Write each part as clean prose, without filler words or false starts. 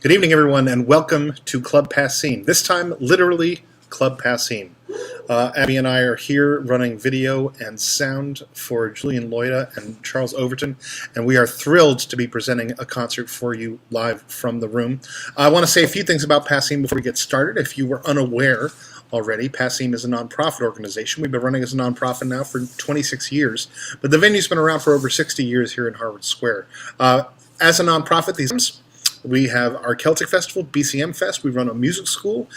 Good evening, everyone, and welcome to Club Passim. This time, literally, Club Passim. Abby and I are here running video and sound for Julian Loida and Charles Overton, and we are thrilled to be presenting a concert for you live from the room. I want to say a few things about Passim before we get started. If you were unaware already, Passim is a nonprofit organization. We've been running as a nonprofit now for 26 years, but the venue's been around for over 60 years here in Harvard Square. As a nonprofit, we have our Celtic Festival, BCM Fest. We run a music school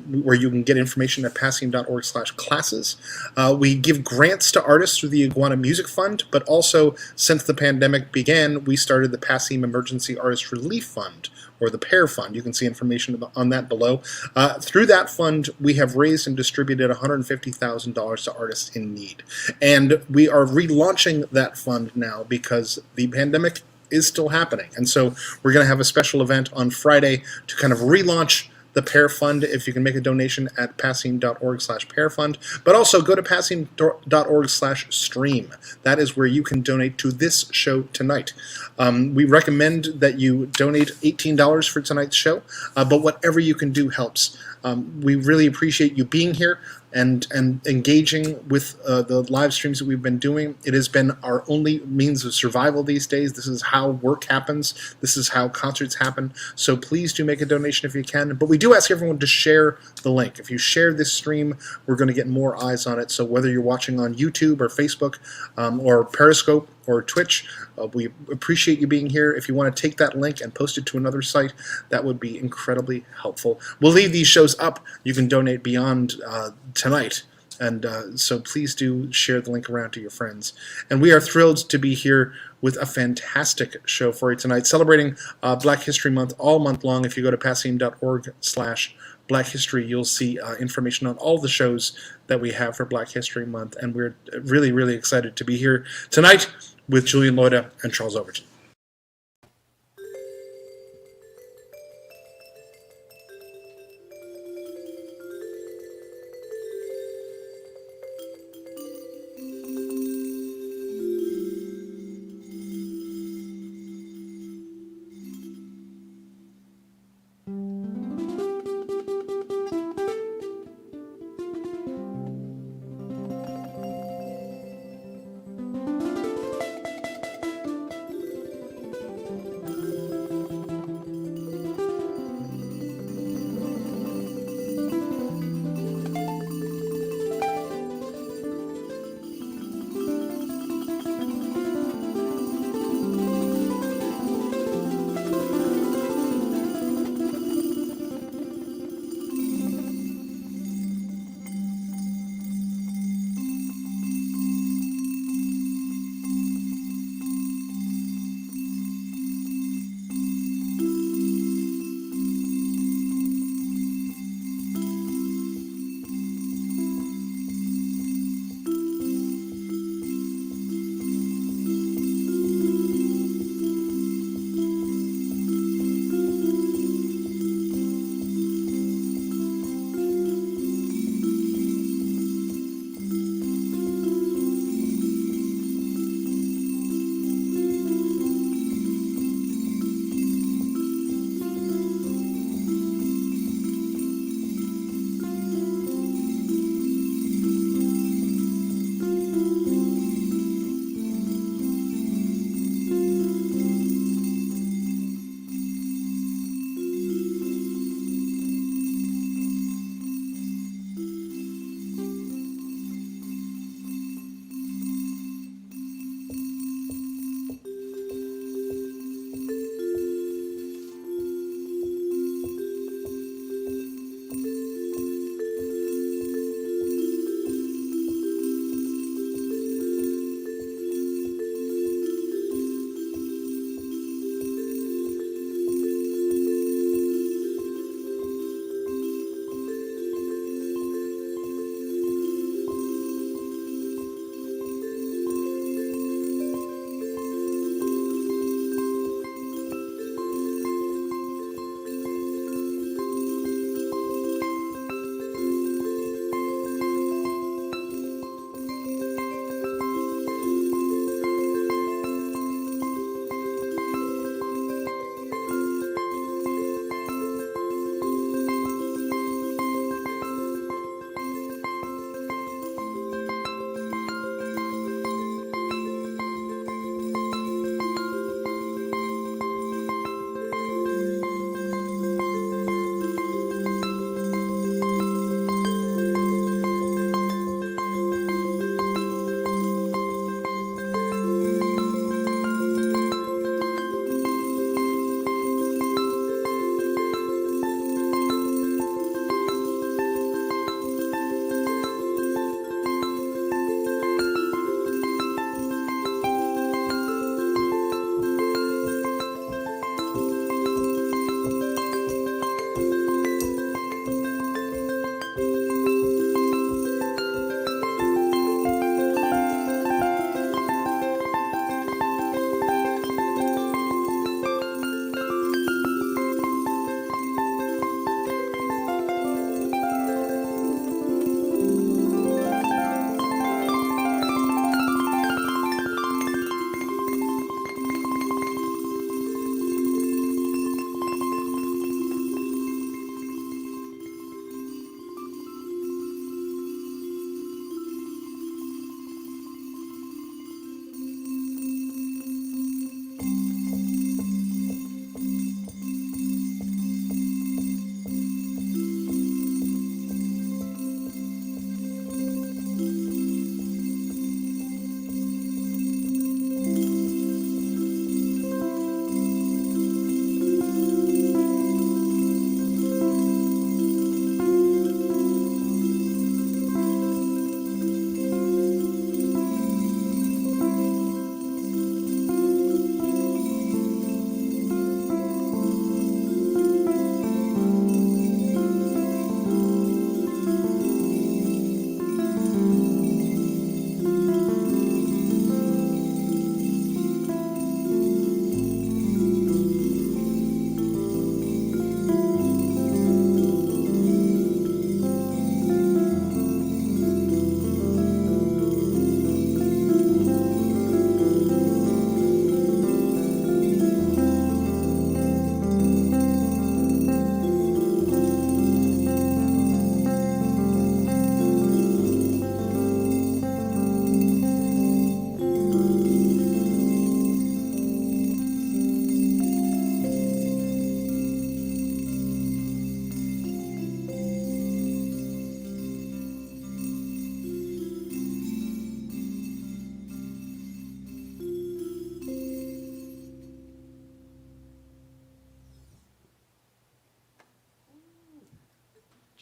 where you can get information at passim.org/classes. We give grants to artists through the Iguana Music Fund, but also since the pandemic began, we started the Passim Emergency Artist Relief Fund, or the PAIR Fund. You can see information on that below. Through that fund, we have raised and distributed $150,000 to artists in need. And we are relaunching that fund now because the pandemic is still happening. And so we're going to have a special event on Friday to kind of relaunch the PAIR Fund. If you can make a donation at passim.org/PAIR but also go to passim.org/stream. That is where you can donate to this show tonight. We recommend that you donate $18 for tonight's show, but whatever you can do helps. We really appreciate you being here and engaging with the live streams that we've been doing. It has been our only means of survival these days. This is how work happens. This is how concerts happen. So please do make a donation if you can. But we do ask everyone to share the link. If you share this stream, we're going to get more eyes on it. So whether you're watching on YouTube or Facebook or Periscope or Twitch, we appreciate you being here. If you want to take that link and post it to another site, that would be incredibly helpful. We'll leave these shows up. You can donate beyond tonight, and so please do share the link around to your friends. And we are thrilled to be here with a fantastic show for you tonight, celebrating Black History Month all month long. If you go to passim.org/Black History, you'll see information on all the shows that we have for Black History Month, and we're really, really excited to be here tonight with Julian Loida and Charles Overton.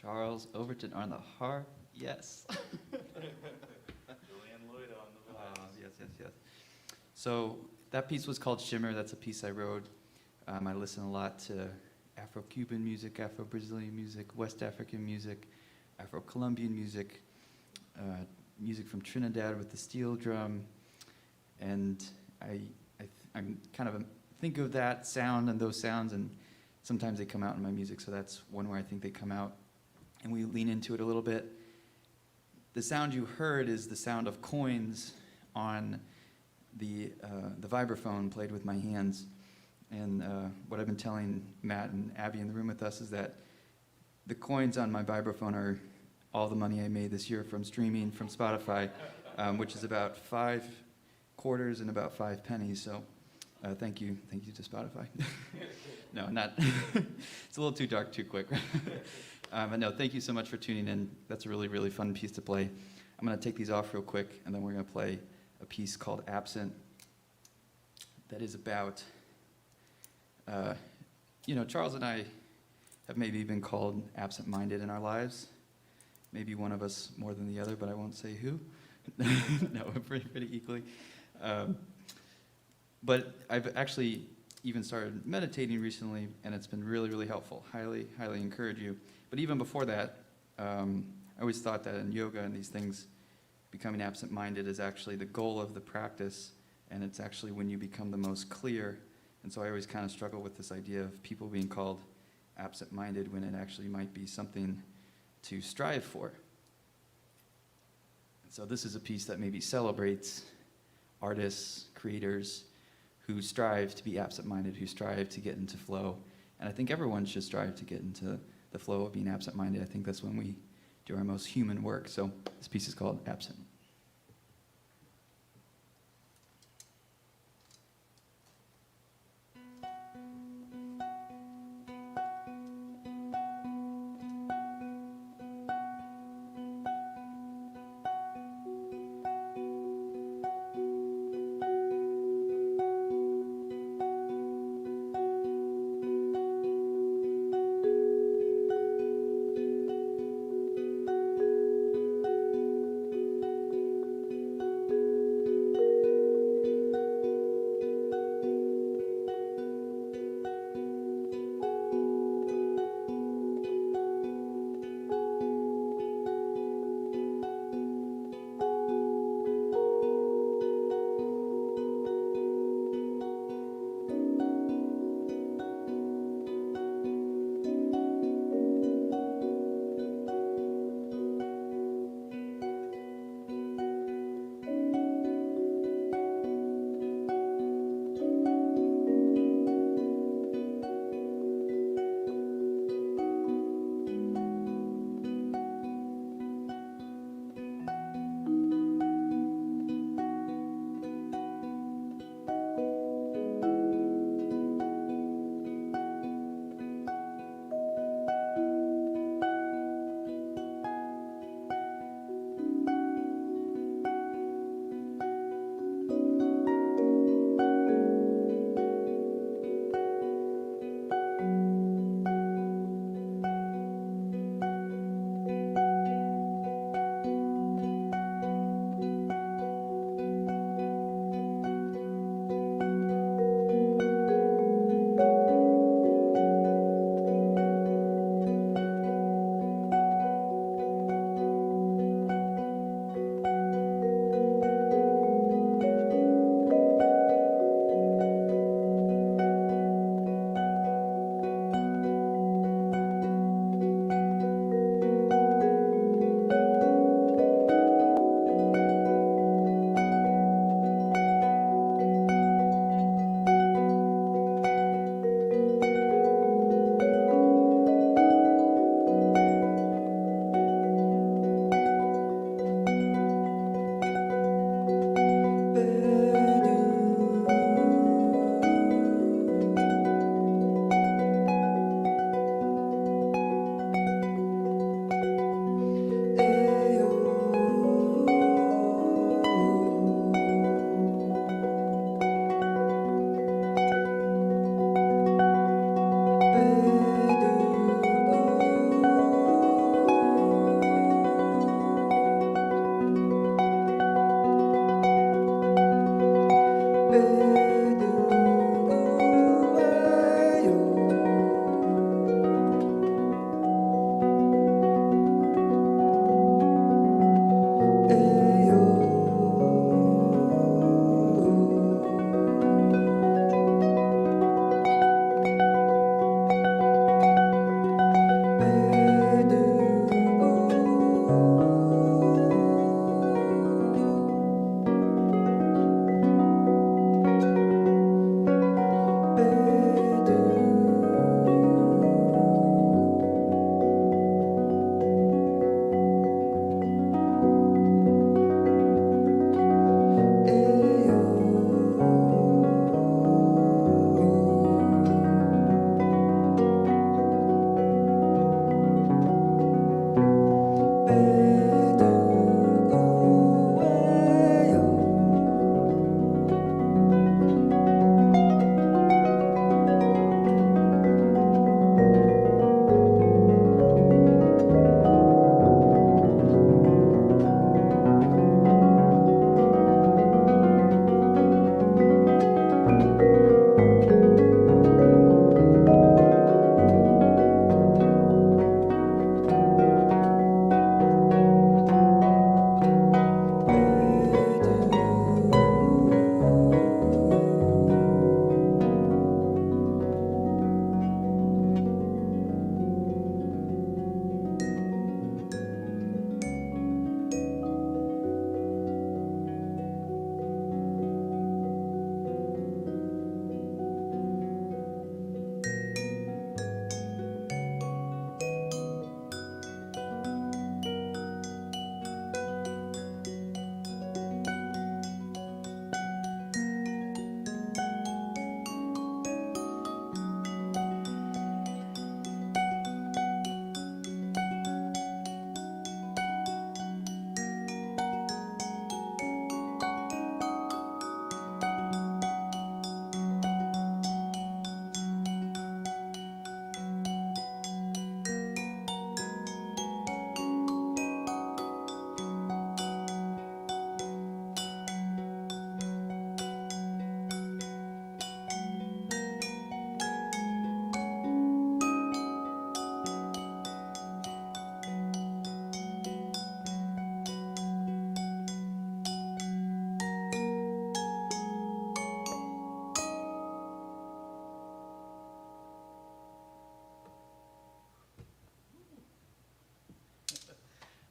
Charles Overton on the harp. Yes. Julian Loida on the vibes. Yes, yes, yes. So that piece was called Shimmer. That's a piece I wrote. I listen a lot to Afro-Cuban music, Afro-Brazilian music, West African music, Afro-Colombian music, music from Trinidad with the steel drum, and I'm kind of think of that sound and those sounds, and sometimes they come out in my music. So that's one where I think they come out, and we lean into it a little bit. The sound you heard is the sound of coins on the vibraphone played with my hands. And what I've been telling Matt and Abby in the room with us is that the coins on my vibraphone are all the money I made this year from streaming from Spotify, which is about 5 quarters and about 5 pennies. So thank you to Spotify. No, not. It's a little too dark too quick. But no, thank you so much for tuning in. That's a really, really fun piece to play. I'm going to take these off real quick, and then we're going to play a piece called Absent that is about, Charles and I have maybe been called absent-minded in our lives. Maybe one of us more than the other, but I won't say who. No, pretty equally. But I've actually even started meditating recently, and it's been really, really helpful. Highly, highly encourage you. But even before that, I always thought that in yoga and these things, becoming absent-minded is actually the goal of the practice, and it's actually when you become the most clear. And so I always kind of struggle with this idea of people being called absent-minded when it actually might be something to strive for. And so this is a piece that maybe celebrates artists, creators who strive to be absent-minded, who strive to get into flow. And I think everyone should strive to get into the flow of being absent-minded. I think that's when we do our most human work. So this piece is called Absent.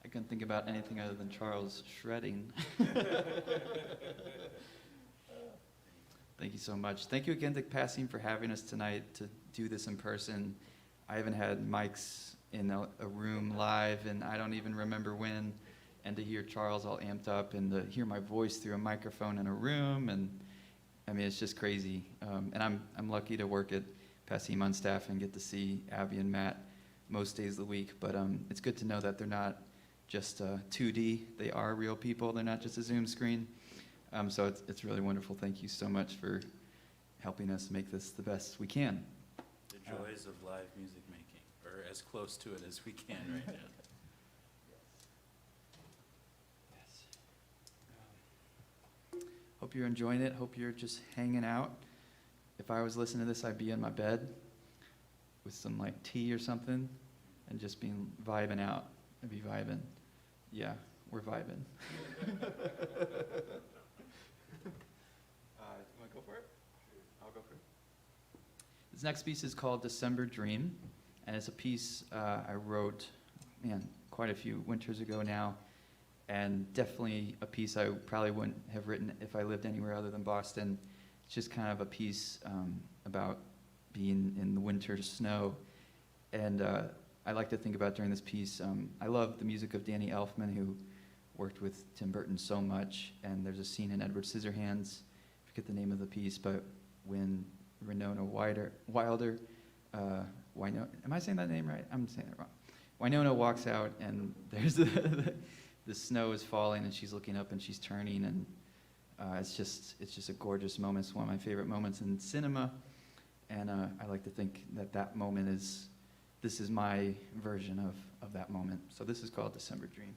I couldn't think about anything other than Charles shredding. Thank you so much. Thank you again to Passim for having us tonight to do this in person. I haven't had mics in a room live, and I don't even remember when. And to hear Charles all amped up, and to hear my voice through a microphone in a room, and I mean, it's just crazy. And I'm lucky to work at Passim on staff and get to see Abby and Matt most days of the week. But it's good to know that they're not just 2D. They are real people. They're not just a Zoom screen. So it's really wonderful. Thank you so much for helping us make this the best we can. The joys of live music making, or as close to it as we can right now. Hope you're enjoying it. Hope you're just hanging out. If I was listening to this, I'd be in my bed with some like tea or something and just being vibing out. I'd be vibing. Yeah, we're vibing. You want to go for it? I'll go for it. This next piece is called December Dream, and it's a piece I wrote, quite a few winters ago now, and definitely a piece I probably wouldn't have written if I lived anywhere other than Boston. It's just kind of a piece about being in the winter snow, and I like to think about during this piece. I love the music of Danny Elfman, who worked with Tim Burton so much, and there's a scene in Edward Scissorhands, I forget the name of the piece, but when Winona Wilder, am I saying that name right? I'm saying it wrong. Winona walks out, and there's the snow is falling, and she's looking up, and she's turning, and it's just a gorgeous moment. It's one of my favorite moments in cinema, and I like to think that moment this is my version of that moment. So this is called December Dream.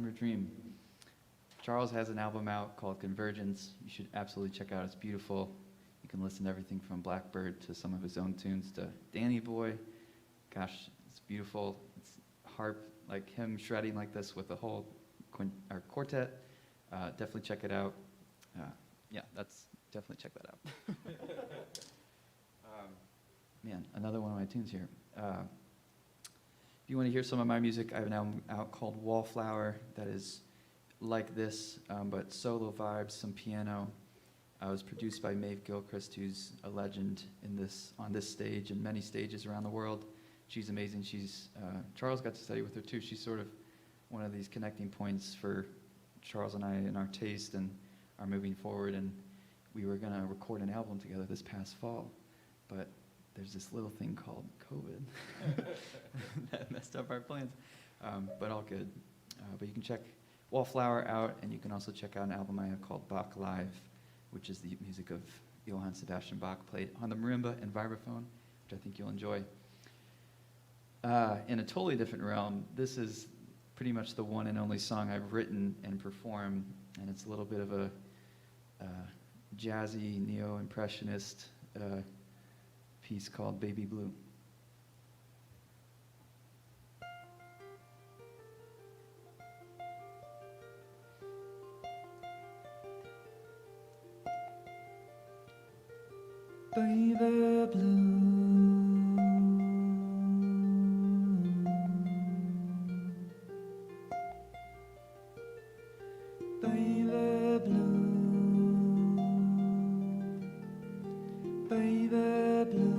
Shimmer Dream. Charles has an album out called Convergence. You should absolutely check out. It's beautiful. You can listen to everything from Blackbird to some of his own tunes to Danny Boy. Gosh, it's beautiful. It's harp, like him shredding like this with a whole quartet. Definitely check it out. Definitely check that out. Man, another one of my tunes here. If you want to hear some of my music, I have an album out called Wallflower that is like this, but solo vibes, some piano. It was produced by Maeve Gilchrist, who's a legend on this stage and many stages around the world. She's amazing. Charles got to study with her too. She's sort of one of these connecting points for Charles and I in our taste and our moving forward. And we were gonna record an album together this past fall, but there's this little thing called COVID that messed up our plans, but all good. But you can check Wallflower out, and you can also check out an album I have called Bach Live, which is the music of Johann Sebastian Bach played on the marimba and vibraphone, which I think you'll enjoy. In a totally different realm, this is pretty much the one and only song I've written and performed, and it's a little bit of a jazzy, neo-impressionist piece called Baby Blue. Baby blue, baby blue, baby blue.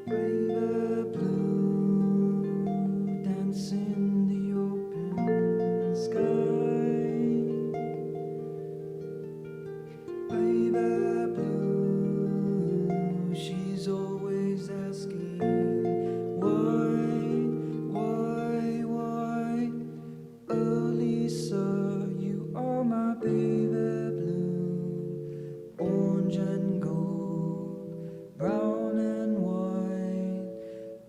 Baby blue, dancing the open sky. Baby blue, she's always asking why? Oh, Lisa, you are my baby blue, orange and gold, brown and white.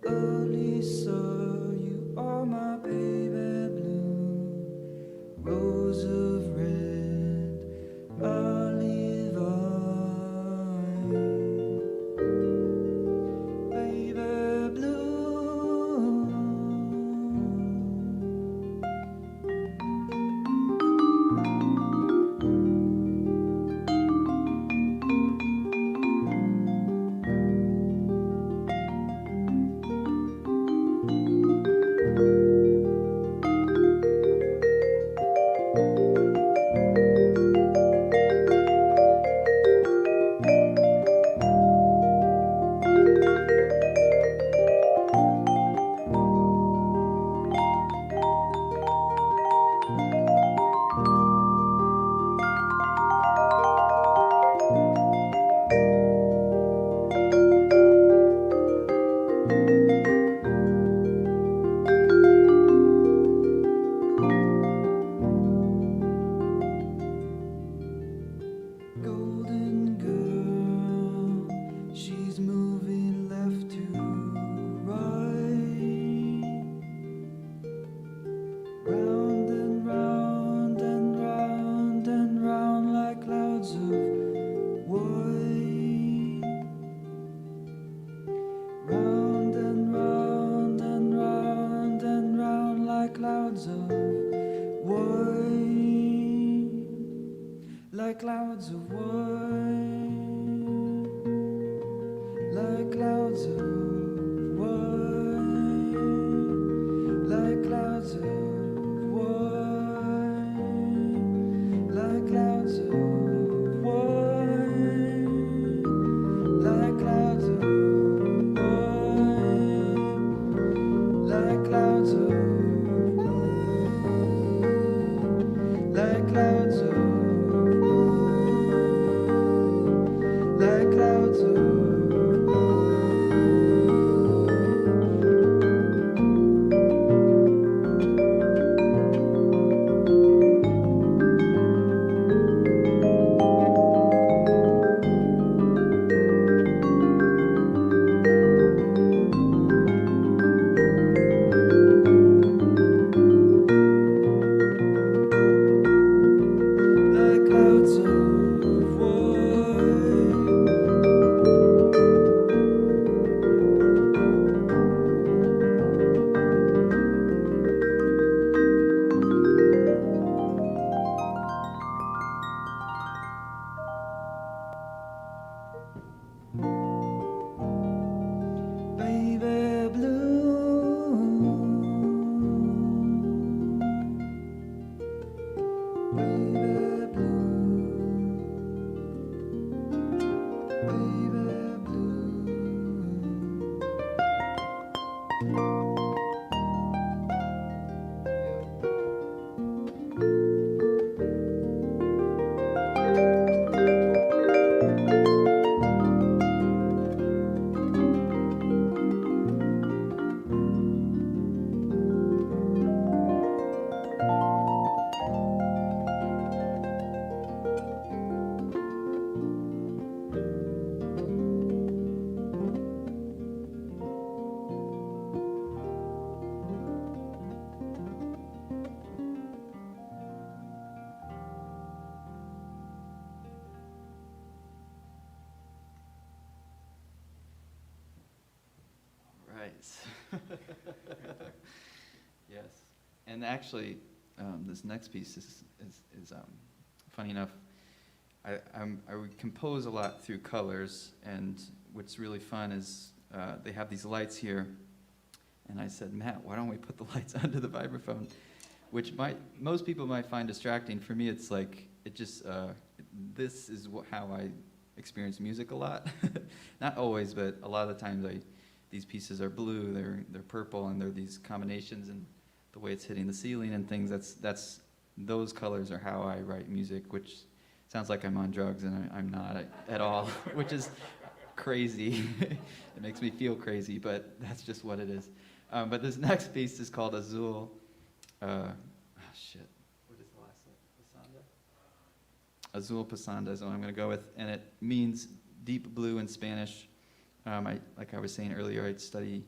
Oh, Lisa, you are my baby blue, rose of red, olive eye. Baby blue. Golden girl, she's moving left to right, round and round and round and round like clouds of white, round and round and round and round like clouds of white, like clouds of white, like clouds of white, like clouds of white, like clouds of white, like clouds of white, like clouds of white, like clouds of like clouds of Right. Yes. And actually, this next piece is funny enough. I would compose a lot through colors, and what's really fun is they have these lights here, and I said, Matt, why don't we put the lights under the vibraphone? Which most people might find distracting. For me, it's like, this is how I experience music a lot. Not always, but a lot of the times these pieces are blue, they're purple, and they're these combinations, and the way it's hitting the ceiling and things, those colors are how I write music, which sounds like I'm on drugs, and I'm not at all, which is crazy. It makes me feel crazy, but that's just what it is. But this next piece is called Azul. What is the last one? Pasanda? Azul Pasanda is what I'm going to go with, and it means deep blue in Spanish. Like I was saying earlier, I study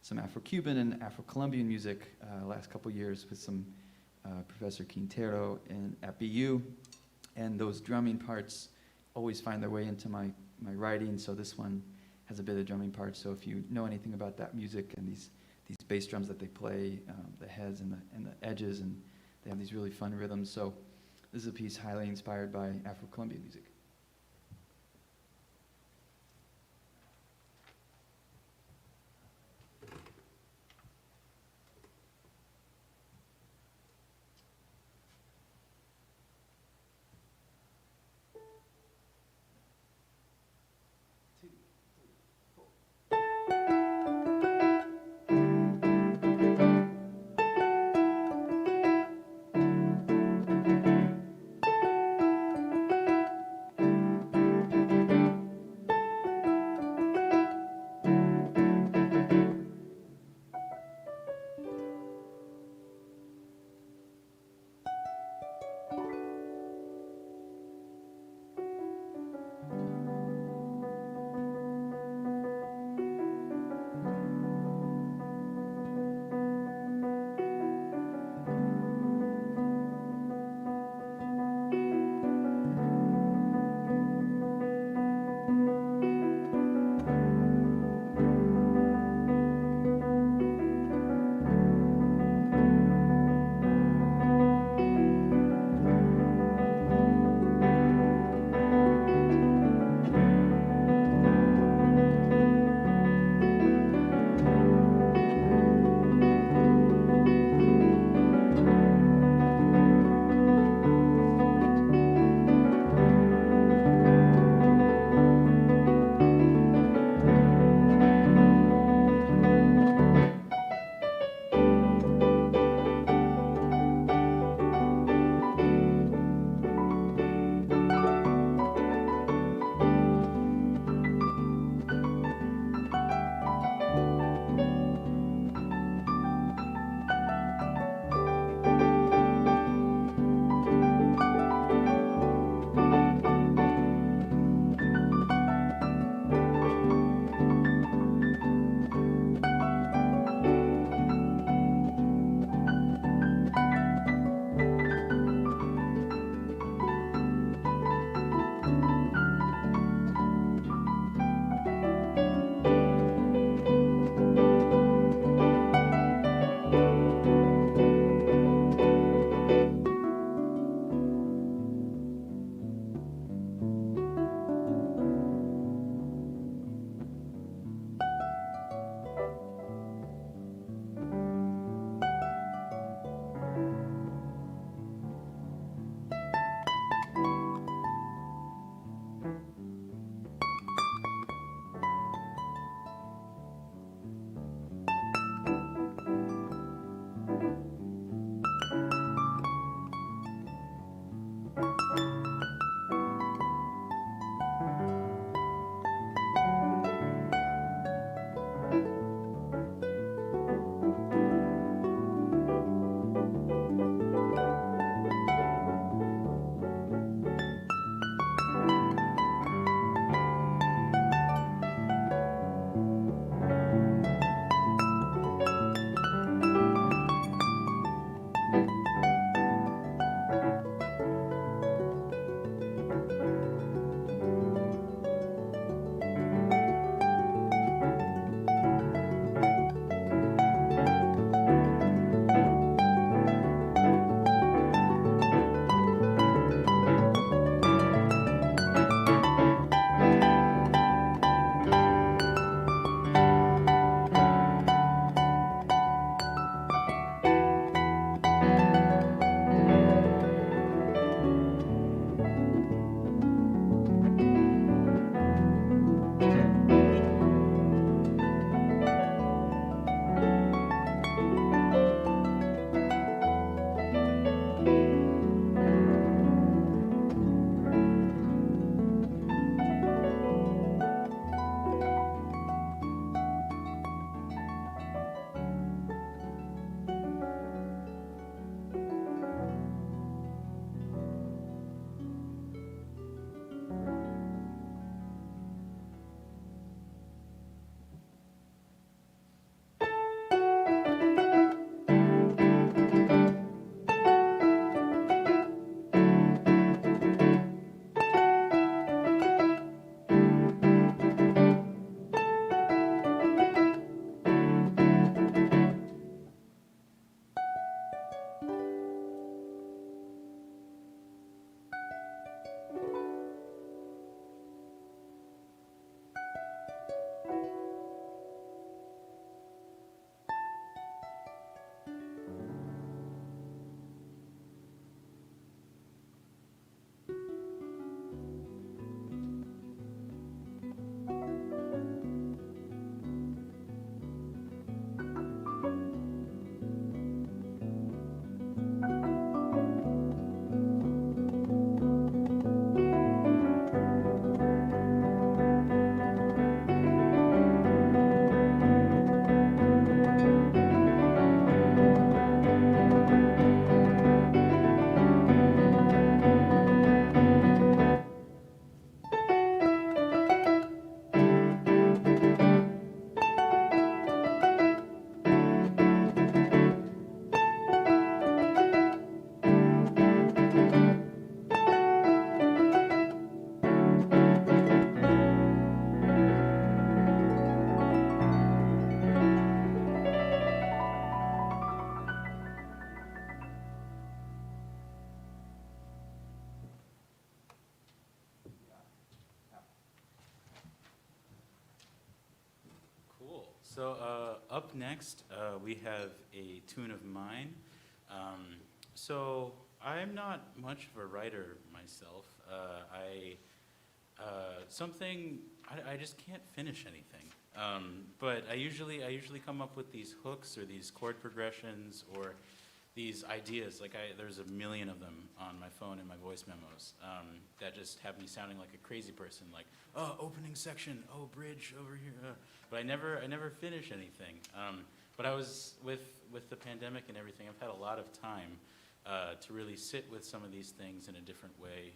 some Afro-Cuban and Afro-Colombian music last couple years with some Professor Quintero at BU, and those drumming parts always find their way into my writing, so this one has a bit of drumming parts. So if you know anything about that music and these bass drums that they play, the heads and the edges, and they have these really fun rhythms. So this is a piece highly inspired by Afro-Colombian music. Up next, we have a tune of mine. So I'm not much of a writer myself. I just can't finish anything. But I usually come up with these hooks or these chord progressions or these ideas. There's a million of them on my phone and my voice memos that just have me sounding like a crazy person. Like, oh, opening section, oh, bridge over here. But I never finish anything. But I was with the pandemic and everything. I've had a lot of time to really sit with some of these things in a different way.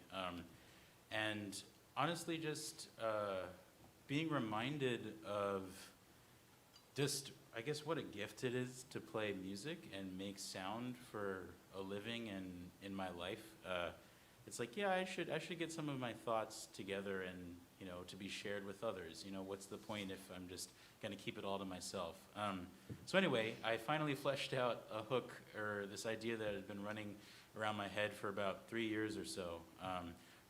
And honestly, just being reminded of just, I guess, what a gift it is to play music and make sound for a living and in my life. It's like, yeah, I should get some of my thoughts together and, to be shared with others. What's the point if I'm just going to keep it all to myself? So anyway, I finally fleshed out a hook, or this idea that had been running around my head for about 3 years or so.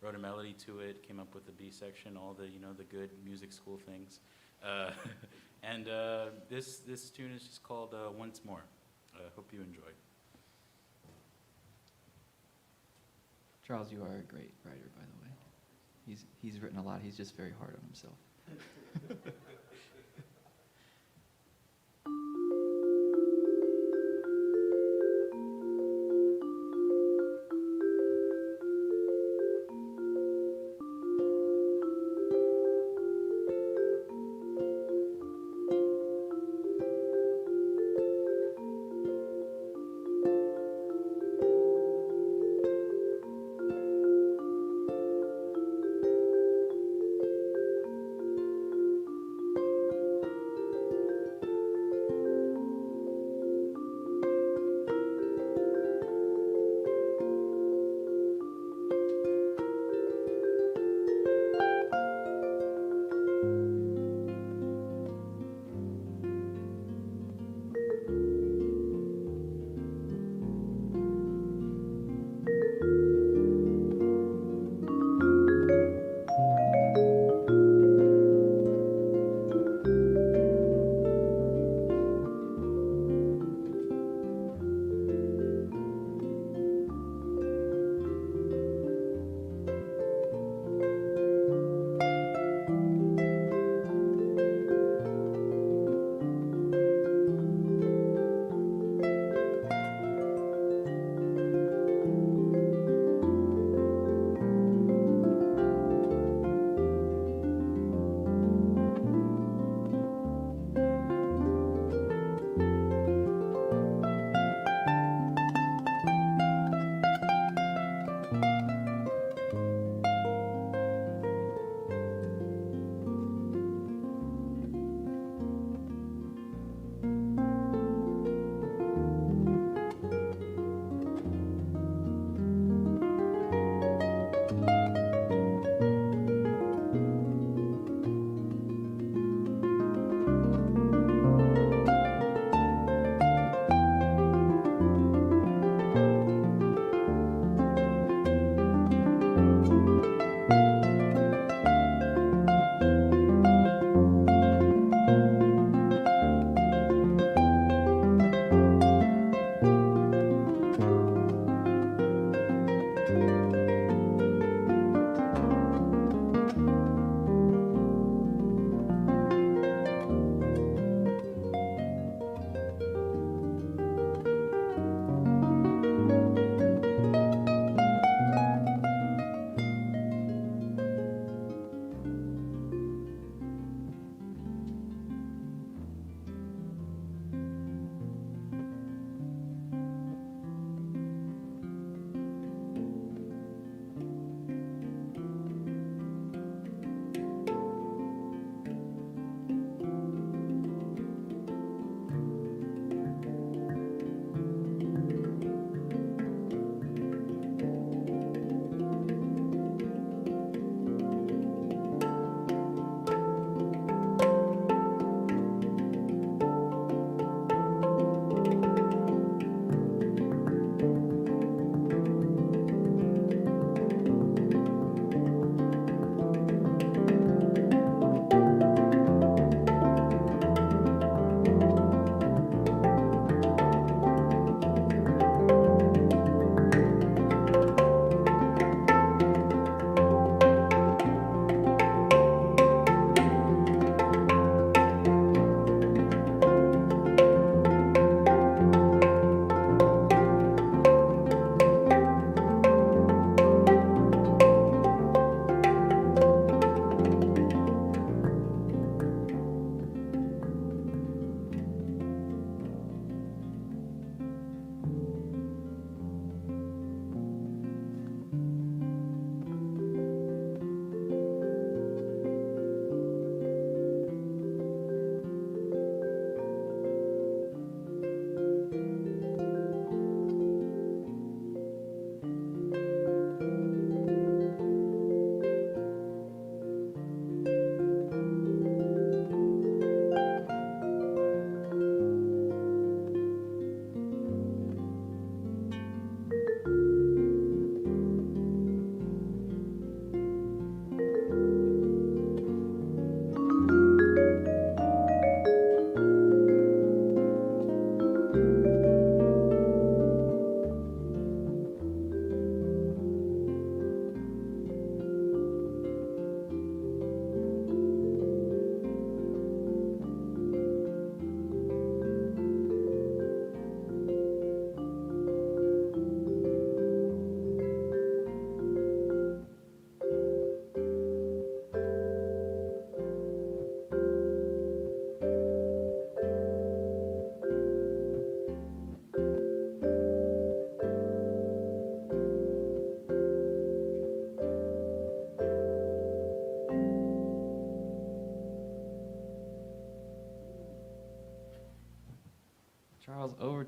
Wrote a melody to it, came up with the B section, all the, the good music school things. And this tune is just called Once More. Hope you enjoy. Charles, you are a great writer, by the way. He's written a lot. He's just very hard on himself.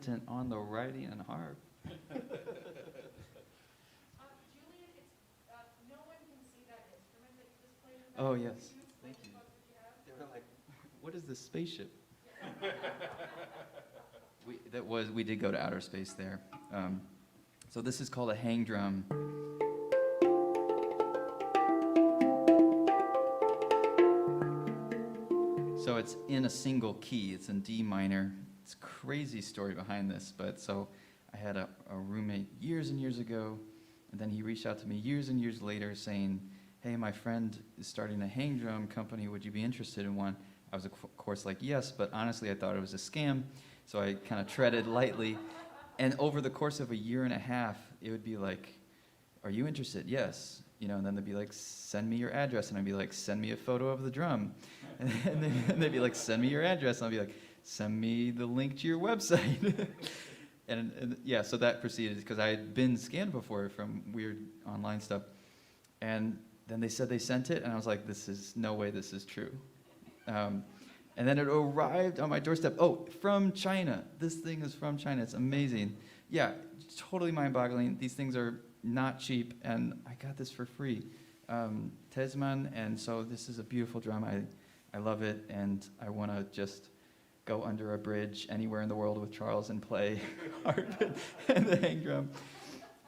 competent on the writing and harp. Julian, no one can see that instrument that you just played. Oh, yes. Thank you. They were like, what is this spaceship? We did go to outer space there. So this is called a hang drum. So it's in a single key. It's in D minor. It's a crazy story behind this, but so I had a roommate years and years ago, and then he reached out to me years and years later saying, hey, my friend is starting a hang drum company. Would you be interested in one? I was, of course, like, yes, but honestly, I thought it was a scam, so I kind of treaded lightly. And over the course of a year and a half, it would be like, are you interested? Yes. You know, and then they'd be like, send me your address. And I'd be like, send me a photo of the drum. And they'd be like, send me your address. And I'd be like, send me the link to your website. and yeah, so that proceeded because I had been scammed before from weird online stuff. And then they said they sent it, and I was like, this is no way this is true. And then it arrived on my doorstep. Oh, from China. This thing is from China. It's amazing. Yeah, totally mind-boggling. These things are not cheap, and I got this for free. Tesman, and so this is a beautiful drum. I love it, and I want to just go under a bridge anywhere in the world with Charles and play harp and the hang drum.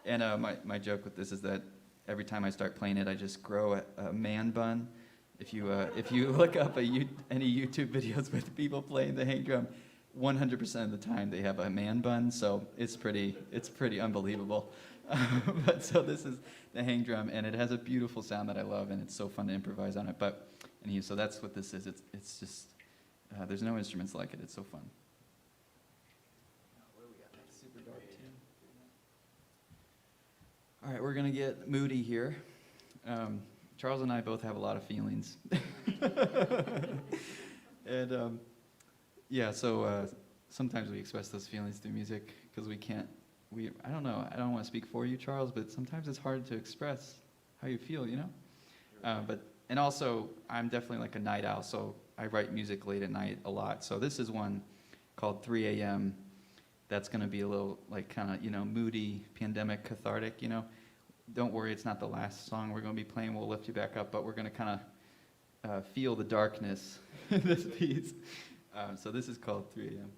And my joke with this is that every time I start playing it, I just grow a man bun. If you look up any YouTube videos with people playing the hang drum, 100% of the time they have a man bun, so it's pretty unbelievable. But so this is the hang drum, and it has a beautiful sound that I love, and it's so fun to improvise on it. But anyway, so that's what this is. It's just there's no instruments like it. It's so fun. What do we got next? Super dark tune. All right, we're gonna get moody here. Charles and I both have a lot of feelings. And yeah, so sometimes we express those feelings through music because I don't know, I don't want to speak for you, Charles, but sometimes it's hard to express how you feel, you know? And also, I'm definitely like a night owl, so I write music late at night a lot. So this is one called 3 a.m. That's going to be a little like kind of, you know, moody, pandemic, cathartic, you know? Don't worry, it's not the last song we're going to be playing. We'll lift you back up, but we're going to kind of feel the darkness in this piece. So this is called 3 a.m.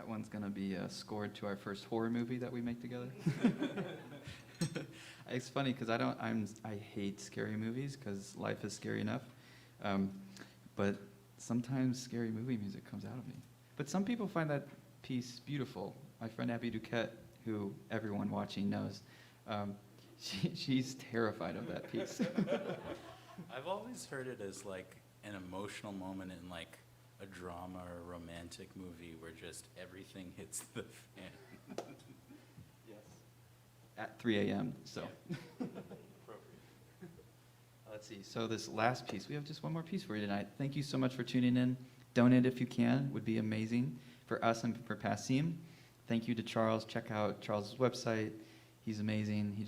one's going to be scored to our first horror movie that we make together. It's funny because I hate scary movies because life is scary enough. But sometimes scary movie music comes out of me. But some people find that piece beautiful. My friend Abby Duquette, who everyone watching knows, she's terrified of that piece. I've always heard it as like an emotional moment in like a drama or a romantic movie where just everything hits the fan. Yes. At 3 a.m. So. Let's see. So this last piece, we have just one more piece for you tonight. Thank you so much for tuning in. Donate if you can. Would be amazing for us and for Passim. Thank you to Charles. Check out Charles' website. He's amazing. He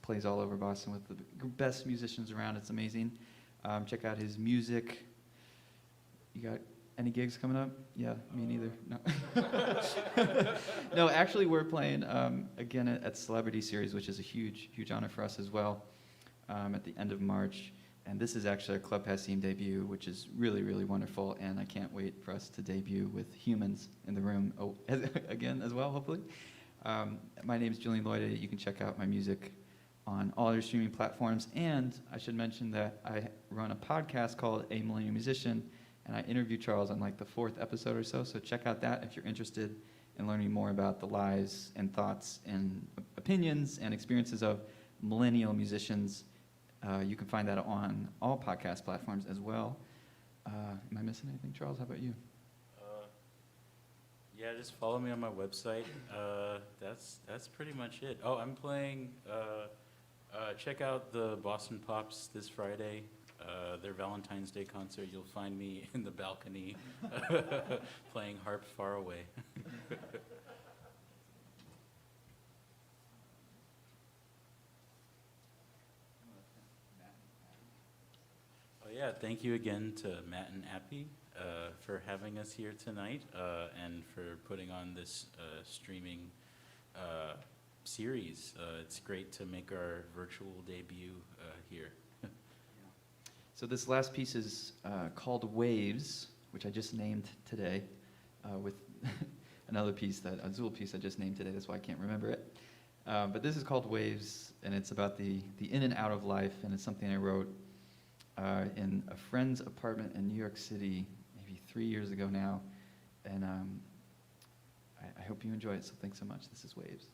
plays all over Boston with the best musicians around. It's amazing. Check out his music. You got any gigs coming up? Yeah, me neither. No. No, actually, we're playing again at Celebrity Series, which is a huge, huge honor for us as well, at the end of March. And this is actually our Club Passim debut, which is really, really wonderful. And I can't wait for us to debut with humans in the room again as well, hopefully. My name is Julian Loida. You can check out my music on all your streaming platforms. And I should mention that I run a podcast called A Millennial Musician, and I interview Charles on like the 4th episode or so. So check out that if you're interested in learning more about the lives and thoughts and opinions and experiences of millennial musicians. You can find that on all podcast platforms as well. Am I missing anything, Charles? How about you? Yeah, just follow me on my website. That's pretty much it. Oh, I'm playing. Check out the Boston Pops this Friday. Their Valentine's Day concert. You'll find me in the balcony playing Harp Far Away. Oh yeah, thank you again to Matt and Appy for having us here tonight and for putting on this streaming series. It's great to make our virtual debut here. So this last piece is called Waves, which I just named today, with another piece, that Azul piece I just named today. That's why I can't remember it. But this is called Waves, and it's about the in and out of life, and it's something I wrote in a friend's apartment in New York City maybe 3 years ago now. And I hope you enjoy it, so thanks so much. This is Waves.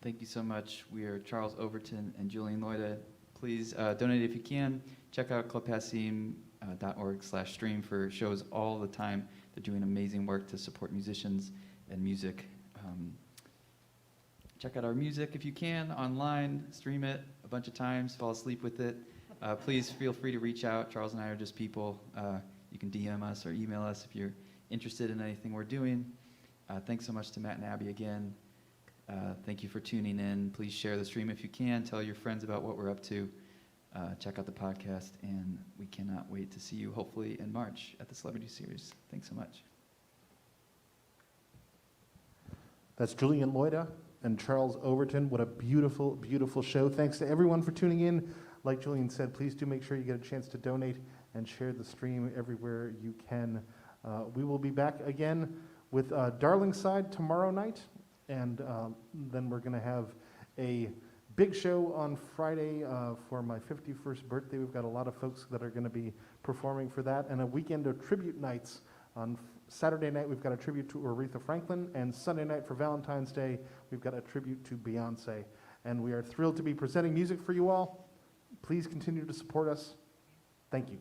Thank you so much. We are Charles Overton and Julian Loida. Please donate if you can. Check out clubpassim.org/stream for shows all the time. They're doing amazing work to support musicians and music. Check out our music if you can online. Stream it a bunch of times. Fall asleep with it. Please feel free to reach out. Charles and I are just people. You can DM us or email us if you're interested in anything we're doing. Thanks so much to Matt and Abby again. Thank you for tuning in. Please share the stream if you can. Tell your friends about what we're up to. Check out the podcast, and we cannot wait to see you hopefully in March at the Celebrity Series. Thanks so much. That's Julian Loida and Charles Overton. What a beautiful, beautiful show. Thanks to everyone for tuning in. Like Julian said, please do make sure you get a chance to donate and share the stream everywhere you can. We will be back again with Darling Side tomorrow night, and then we're going to have a big show on Friday for my 51st birthday. We've got a lot of folks that are going to be performing for that, and a weekend of tribute nights. On Saturday night, we've got a tribute to Aretha Franklin, and Sunday night for Valentine's Day, we've got a tribute to Beyonce. And we are thrilled to be presenting music for you all. Please continue to support us. Thank you.